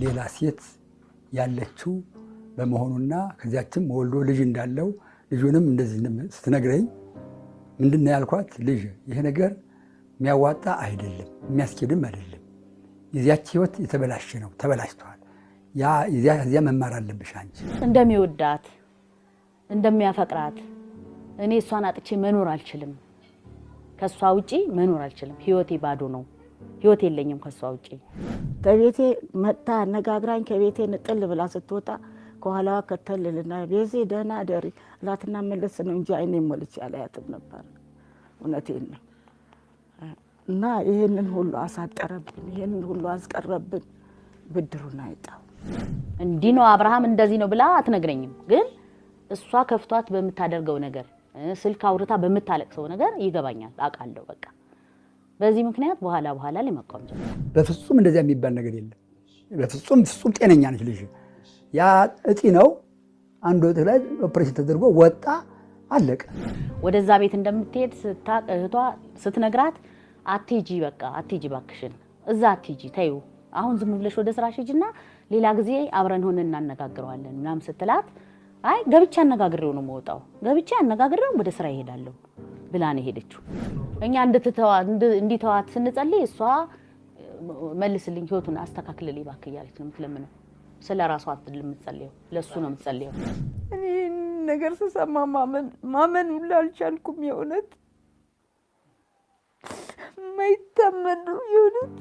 ሌላ ሴት ያለችው በመሆኑና ከዚያችም ወልዶ ልጅ እንዳለው ልጁንም እንደዚህ ስትነግረኝ ምንድነው ያልኳት? ልጅ ይሄ ነገር የሚያዋጣ አይደለም፣ የሚያስኬድም አይደለም። የዚያች ህይወት የተበላሸ ነው፣ ተበላሽቷል። ያ መማር አለብሽ አንቺ። እንደሚወዳት እንደሚያፈቅራት እኔ እሷን አጥቼ መኖር አልችልም። ከሷ ውጪ መኖር አልችልም። ህይወቴ ባዶ ነው። ህይወት የለኝም ከሷ ውጪ። ከቤቴ መጣ ነጋግራኝ ከቤቴ ንጥል ብላ ስትወጣ ከኋላዋ ከተልልና ቤዜ ደህና አደሪ እላትና መለስ ነው እንጂ አይኔ ሞልቼ አላያትም ነበር። እውነቴን ነው። እና ይሄንን ሁሉ አሳጠረብን፣ ይሄንን ሁሉ አስቀረብን። ብድሩን አይጣው። እንዲህ ነው አብርሃም እንደዚህ ነው ብላ አትነግረኝም። ግን እሷ ከፍቷት በምታደርገው ነገር ስልክ አውርታ በምታለቅሰው ነገር ይገባኛል፣ አውቃለሁ። በቃ በዚህ ምክንያት በኋላ ላይ መቆም ጀመረ። በፍጹም እንደዚያ የሚባል ነገር የለም። በፍጹም ጤነኛ ነች ልጅ። ያ እጢ ነው አንድ ወጥ ላይ ኦፕሬሽን ተደርጎ ወጣ፣ አለቀ። ወደዛ ቤት እንደምትሄድ ስታቅ እህቷ ስትነግራት አትሂጂ፣ በቃ አትሂጂ ባክሽን፣ እዛ አትሂጂ፣ ተይው፣ አሁን ዝም ብለሽ ወደ ስራሽ ሂጂና ሌላ ጊዜ አብረን ሆነን እናነጋግረዋለን ምናምን ስትላት አይ ገብቼ አነጋግሬው ነው የምወጣው፣ ገብቼ አነጋግሬው ወደ ስራ ይሄዳለሁ ብላ ነው ሄደችው። እኛ እንዲተዋት ስንጸልይ እሷ መልስልኝ፣ ህይወቱን አስተካክልልኝ ባክ እያለች ነው የምትለምነው። ስለ ራሷ አይደለም የምትጸልየው፣ ለሱ ነው የምትጸልየው። እኔ ነገር ስሰማ ማመን ሁሉ አልቻልኩም። የእውነት ማይታመን ነው የእውነት።